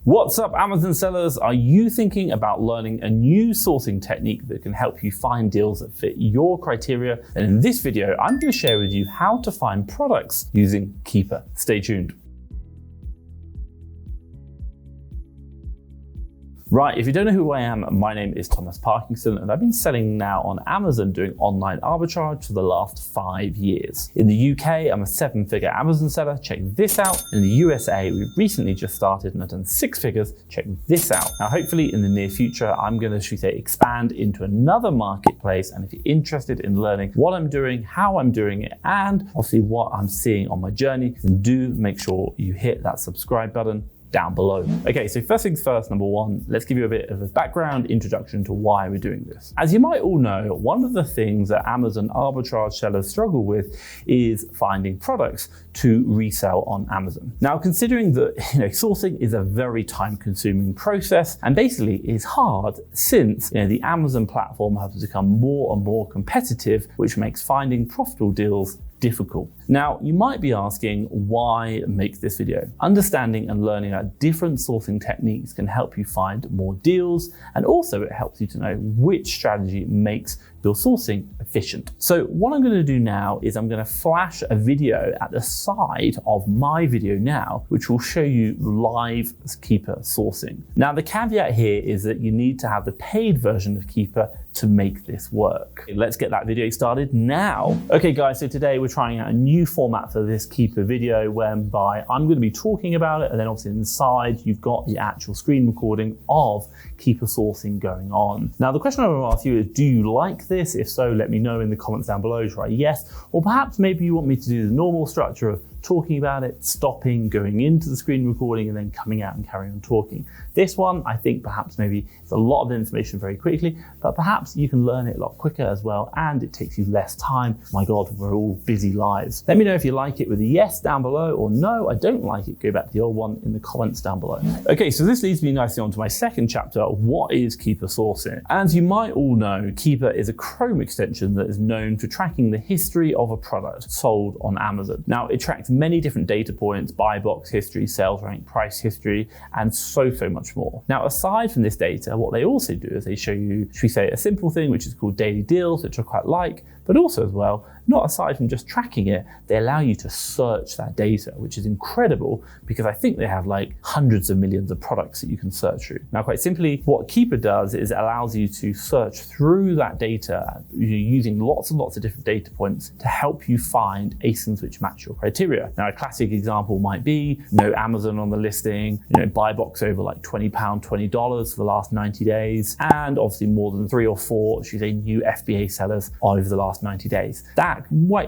What's up, Amazon sellers? Are you thinking about learning a new sourcing technique that can help you find deals that fit your criteria? And in this video, I'm going to share with you how to find products using Keepa. Stay tuned. Right, if you don't know who I am, my name is Thomas Parkinson, and I've been selling now on Amazon doing online arbitrage for the last 5 years. In the UK, I'm a 7-figure Amazon seller. Check this out. In the USA, we recently just started and I've done 6 figures. Check this out. Now, hopefully in the near future, I'm going to, expand into another marketplace. And if you're interested in learning what I'm doing, how I'm doing it, and obviously what I'm seeing on my journey, then do make sure you hit that subscribe button down below. Okay, so first things first, number one, let's give you a bit of a background introduction to why we're doing this. As you might all know, one of the things that Amazon arbitrage sellers struggle with is finding products to resell on Amazon. Now, considering that sourcing is a very time-consuming process and basically is hard since the Amazon platform has become more and more competitive, which makes finding profitable deals difficult. Now, you might be asking, why make this video? Understanding and learning about different sourcing techniques can help you find more deals, and also it helps you to know which strategy makes your sourcing efficient. So what I'm going to do now is I'm going to flash a video at the side of my video now, which will show you live Keepa sourcing. Now, the caveat here is that you need to have the paid version of Keepa to make this work. Let's get that video started now. Okay guys, so today we're trying out a new format for this Keepa video whereby I'm going to be talking about it, and then obviously inside you've got the actual screen recording of Keepa sourcing going on. Now, the question I want to ask you is, do you like this? If so, let me know in the comments down below. Try yes, or perhaps maybe you want me to do the normal structure of talking about it, stopping, going into the screen recording, and then coming out and carrying on talking. This one, I think perhaps maybe it's a lot of information very quickly, but perhaps you can learn it a lot quicker as well, and it takes you less time. My God, we're all busy lives. Let me know if you like it with a yes down below, or no, I don't like it, go back to the old one in the comments down below. Okay, so this leads me nicely on to my second chapter. What is Keepa sourcing? As you might all know, Keepa is a Chrome extension that is known for tracking the history of a product sold on Amazon. Now, it tracks many different data points: buy box history, sales rank, price history, and so much more. Now, aside from this data, what they also do is they show you, should we say, a simple thing which is called daily deals, which I quite like, but also as well, not aside from just tracking it, they allow you to search that data, which is incredible because I think they have like hundreds of millions of products that you can search through. Now, quite simply, what Keepa does is it allows you to search through that data using lots and lots of different data points to help you find ASINs which match your criteria. Now, a classic example might be no Amazon on the listing, buy box over like £20, $20 for the last 90 days, and obviously more than 3 or 4, should we say, new FBA sellers over the last 90 days. That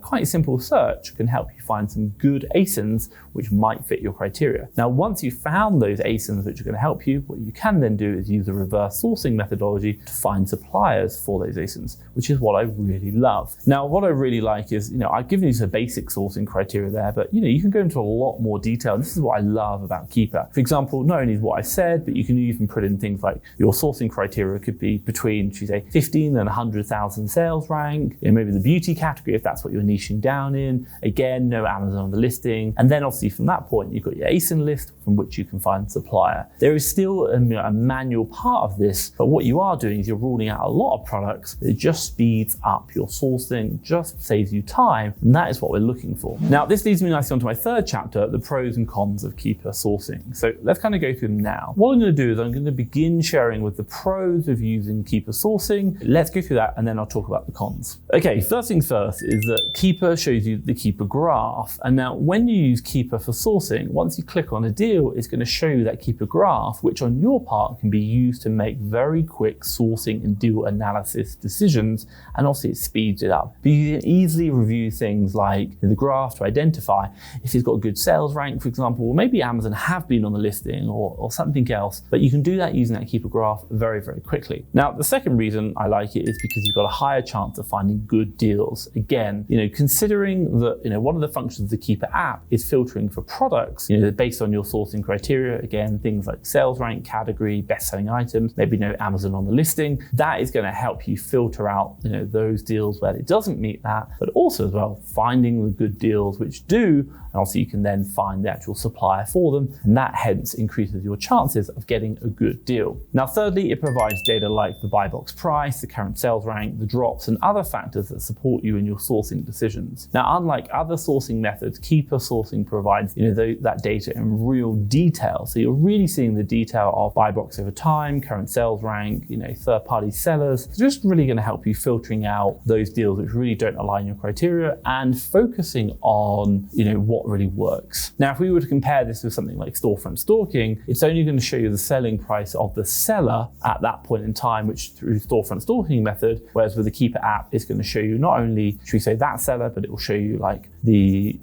quite simple search can help you find some good ASINs which might fit your criteria. Now, once you've found those ASINs which are going to help you, what you can then do is use a reverse sourcing methodology to find suppliers for those ASINs, which is what I really love. Now, what I really like is, I've given you some basic sourcing criteria there, but you can go into a lot more detail. This is what I love about Keepa. For example, not only what I said, but you can even put in things like your sourcing criteria could be between, should we say, 15 and 100,000 sales rank, maybe the beauty category if that's what you're niching down in. Again, no Amazon on the listing. And then obviously from that point, you've got your ASIN list from which you can find supplier. There is still a manual part of this, but what you are doing is you're ruling out a lot of products. It just speeds up your sourcing, just saves you time, and that is what we're looking for. Now, this leads me nicely onto my third chapter, the pros and cons of Keepa sourcing. So let's kind of go through them now. What I'm going to do is I'm going to begin sharing with the pros of using Keepa sourcing. Let's go through that, and then I'll talk about the cons. Okay, first things first is that Keepa shows you the Keepa graph. And now when you use Keepa for sourcing, once you click on a deal, it's going to show you that Keepa graph, which on your part can be used to make very quick sourcing and deal analysis decisions. And obviously it speeds it up. But you can easily review things like the graph to identify if it's got a good sales rank, for example, or maybe Amazon have been on the listing or something else. But you can do that using that Keepa graph very quickly. Now, the second reason I like it is because you've got a higher chance of finding good deals. Again, considering that one of the functions of the Keepa app is filtering for products, based on your sourcing criteria. Again, things like sales rank, category, best-selling items, maybe no Amazon on the listing. That is going to help you filter out those deals where it doesn't meet that, but also as well finding the good deals which do and also you can then find the actual supplier for them, and that hence increases your chances of getting a good deal. Now thirdly, it provides data like the buy box price, the current sales rank, the drops, and other factors that support you in your sourcing decisions. Now unlike other sourcing methods, Keepa sourcing provides that data in real detail, so you're really seeing the detail of buy box over time, current sales rank, third-party sellers. It's just really going to help you filtering out those deals which really don't align your criteria and focusing on what really works. Now if we were to compare this with something like storefront stalking, it's only going to show you the selling price of the seller at that point in time, which through storefront stalking method, whereas with the Keepa app, it's going to show you not only, should we say, that seller, but it will show you like the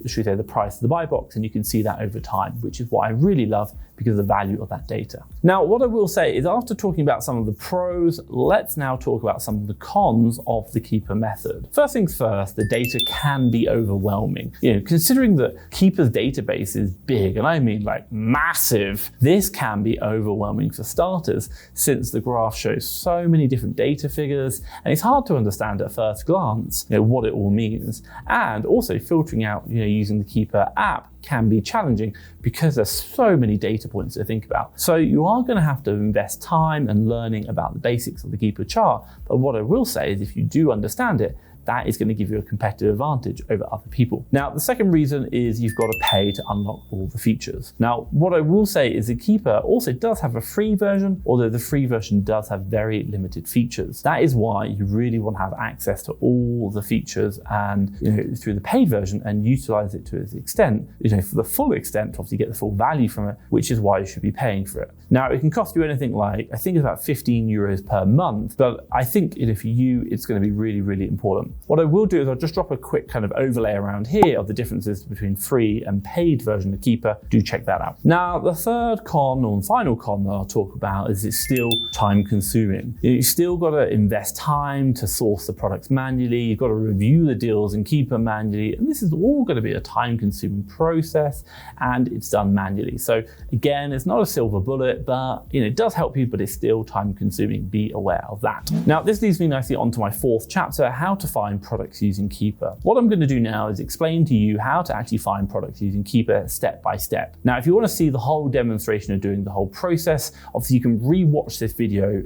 price of the buy box, and you can see that over time, which is what I really love because of the value of that data. Now, what I will say is after talking about some of the pros, let's now talk about some of the cons of the Keepa method. First things first, the data can be overwhelming. Considering that Keepa's database is big, and I mean like massive, this can be overwhelming for starters, since the graph shows so many different data figures, and it's hard to understand at first glance what it all means. And also filtering out using the Keepa app can be challenging because there's so many data points to think about. So you are going to have to invest time and learning about the basics of the Keepa chart. But what I will say is if you do understand it, that is going to give you a competitive advantage over other people. Now, the second reason is you've got to pay to unlock all the features. Now, what I will say is that Keepa also does have a free version, although the free version does have very limited features. That is why you really want to have access to all the features and through the paid version and utilize it to its extent, for the full extent, to obviously get the full value from it, which is why you should be paying for it. Now, it can cost you anything like, I think it's about 15 euros per month, but I think for you, it's going to be really, really important. What I will do is I'll just drop a quick kind of overlay around here of the differences between free and paid version of Keepa. Do check that out. Now, the third con or final con that I'll talk about is it's still time consuming. You still got to invest time to source the products manually. You've got to review the deals in Keepa manually. And this is all going to be a time consuming process, and it's done manually. So again, it's not a silver bullet, but it does help you, but it's still time consuming. Be aware of that. Now, this leads me nicely onto my fourth chapter, how to find products using Keepa. What I'm going to do now is explain to you how to actually find products using Keepa step by step. Now, if you want to see the whole demonstration of doing the whole process, obviously you can re-watch this video,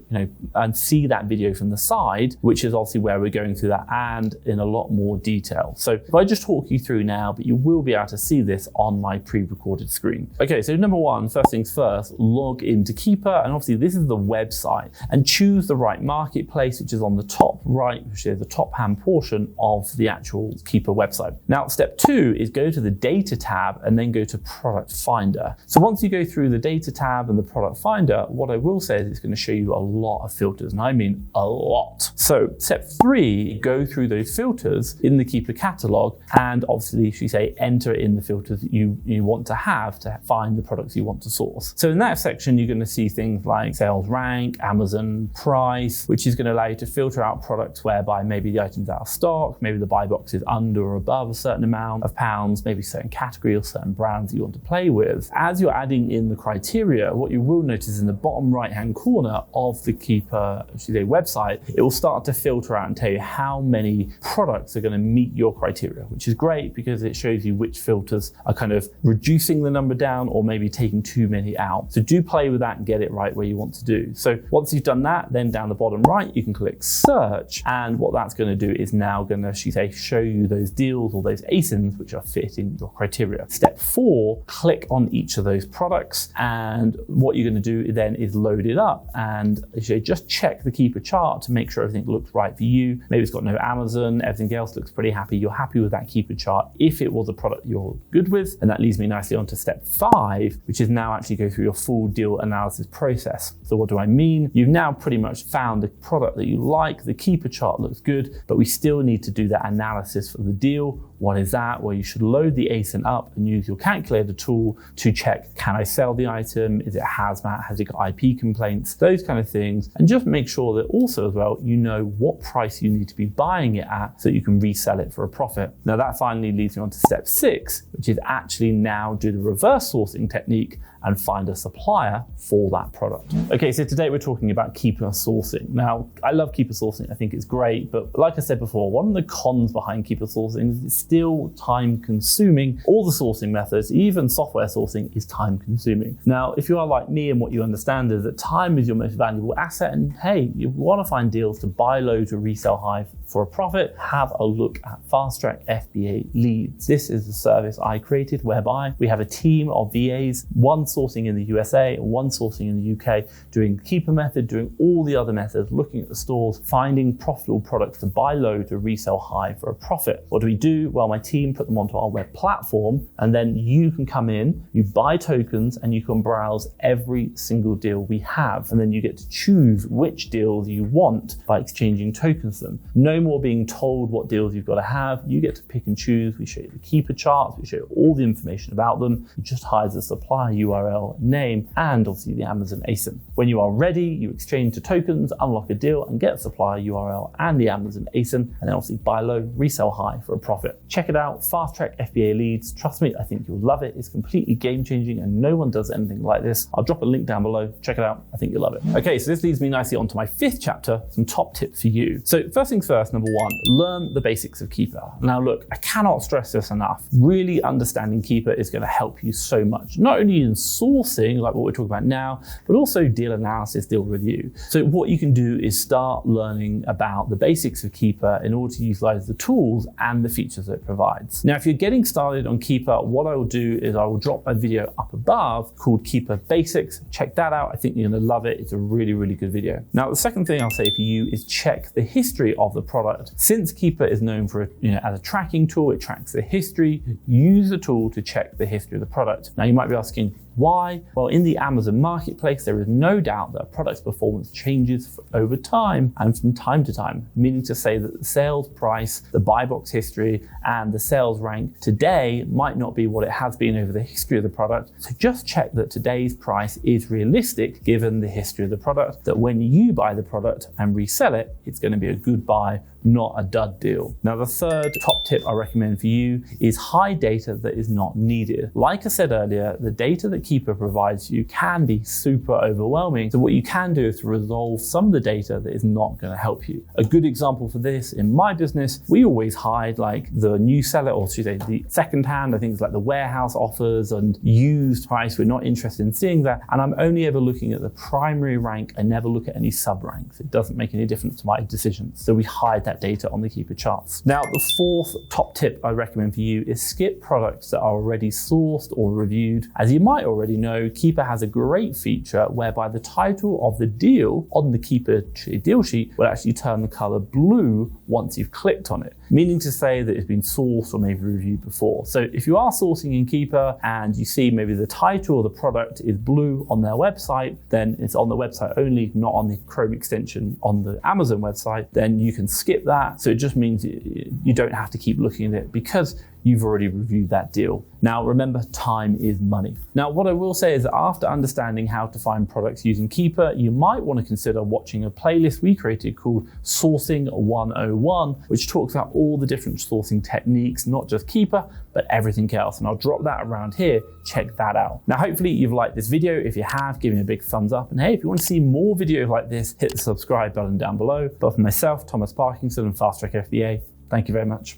and see that video from the side, which is obviously where we're going through that and in a lot more detail. So if I just talk you through now, but you will be able to see this on my pre-recorded screen. Okay, so number one, first things first, log into Keepa, and obviously this is the website, and choose the right marketplace, which is on the top right, which is the top hand portion of the actual Keepa website. Now, step two is go to the data tab and then go to product finder. So once you go through the data tab and the product finder, what I will say is it's going to show you a lot of filters, and I mean a lot. So step three, go through those filters in the Keepa catalog, and obviously, should we say, enter in the filters that you want to have to find the products you want to source. So in that section, you're going to see things like sales rank, Amazon price, which is going to allow you to filter out products whereby maybe the item's out of stock, maybe the buy box is under or above a certain amount of pounds, maybe certain category or certain brands that you want to play with. As you're adding in the criteria, what you will notice in the bottom right hand corner of the Keepa website, it will start to filter out and tell you how many products are going to meet your criteria, which is great because it shows you which filters are kind of reducing the number down or maybe taking too many out. So do play with that and get it right where you want to do. So once you've done that, then down the bottom right, you can click search, and what that's going to do is now going to show you those deals or those ASINs which are fitting your criteria. Step four, click on each of those products, and what you're going to do then is load it up and just check the Keepa chart to make sure everything looks right for you. Maybe it's got no Amazon, everything else looks pretty happy. You're happy with that Keepa chart if it was a product you're good with. And that leads me nicely on to step five, which is now actually go through your full deal analysis process. So what do I mean? You've now pretty much found the product that you like, the Keepa chart looks good, but we still need to do that analysis for the deal. What is that? Well, you should load the ASIN up and use your calculator tool to check, can I sell the item? Is it hazmat? Has it got IP complaints? Those kind of things. And just make sure that also as well, you know what price you need to be buying it at so you can resell it for a profit. Now that finally leads me on to step six, which is actually now do the reverse sourcing technique and find a supplier for that product. Okay, so today we're talking about Keepa sourcing. Now, I love Keepa sourcing. I think it's great, but like I said before, one of the cons behind Keepa sourcing is it's still time consuming. All the sourcing methods, even software sourcing, is time consuming. Now, if you are like me and what you understand is that time is your most valuable asset, and hey, you want to find deals to buy low to resell high for a profit, have a look at FastTrackFBA Leads. This is the service I created whereby we have a team of VAs, one sourcing in the USA, one sourcing in the UK, doing the Keepa method, doing all the other methods, looking at the stores, finding profitable products to buy low to resell high for a profit. What do we do? Well, my team put them onto our web platform, and then you can come in, you buy tokens, and you can browse every single deal we have. And then you get to choose which deals you want by exchanging tokens to them. No more being told what deals you've got to have. You get to pick and choose. We show you the Keepa charts, we show you all the information about them. You just hide the supplier URL, name, and obviously the Amazon ASIN. When you are ready, you exchange the tokens, unlock a deal, and get a supplier URL and the Amazon ASIN, and then obviously buy low, resell high for a profit. Check it out, FastTrackFBA Leads. Trust me, I think you'll love it. It's completely game-changing, and no one does anything like this. I'll drop a link down below. Check it out. I think you'll love it. Okay, so this leads me nicely onto my 5th chapter, some top tips for you. So first things first, number 1, learn the basics of Keepa. Now look, I cannot stress this enough. Really understanding Keepa is going to help you so much, not only in sourcing, like what we're talking about now, but also deal analysis, deal review. So what you can do is start learning about the basics of Keepa in order to utilize the tools and the features that it provides. Now, if you're getting started on Keepa, what I will do is I will drop a video up above called Keepa Basics. Check that out. I think you're going to love it. It's a really, really good video. Now, the second thing I'll say for you is check the history of the product. Since Keepa is known for, as a tracking tool, it tracks the history. Use the tool to check the history of the product. Now, you might be asking, why? Well, in the Amazon marketplace, there is no doubt that a product's performance changes over time and from time to time, meaning to say that the sales price, the buy box history, and the sales rank today might not be what it has been over the history of the product. So just check that today's price is realistic given the history of the product, that when you buy the product and resell it, it's going to be a good buy, not a dud deal. Now, the third top tip I recommend for you is hide data that is not needed. Like I said earlier, the data that Keepa provides you can be super overwhelming. So what you can do is to resolve some of the data that is not going to help you. A good example for this in my business, we always hide like the new seller, or should I say the second hand, I think it's like the warehouse offers and used price. We're not interested in seeing that. And I'm only ever looking at the primary rank. I never look at any sub ranks. It doesn't make any difference to my decisions. So we hide that data on the Keepa charts. Now, the 4th top tip I recommend for you is skip products that are already sourced or reviewed. As you might already know, Keepa has a great feature whereby the title of the deal on the Keepa deal sheet will actually turn the color blue once you've clicked on it, meaning to say that it's been sourced or maybe reviewed before. So if you are sourcing in Keepa and you see maybe the title of the product is blue on their website, then it's on the website only, not on the Chrome extension on the Amazon website, then you can skip that. So it just means you don't have to keep looking at it because you've already reviewed that deal. Now, remember, time is money. Now, what I will say is that after understanding how to find products using Keepa, you might want to consider watching a playlist we created called Sourcing 101, which talks about all the different sourcing techniques, not just Keepa, but everything else. And I'll drop that around here. Check that out. Now, hopefully you've liked this video. If you have, give me a big thumbs up. And hey, if you want to see more videos like this, hit the subscribe button down below. But for myself, Thomas Parkinson and FastTrackFBA, thank you very much.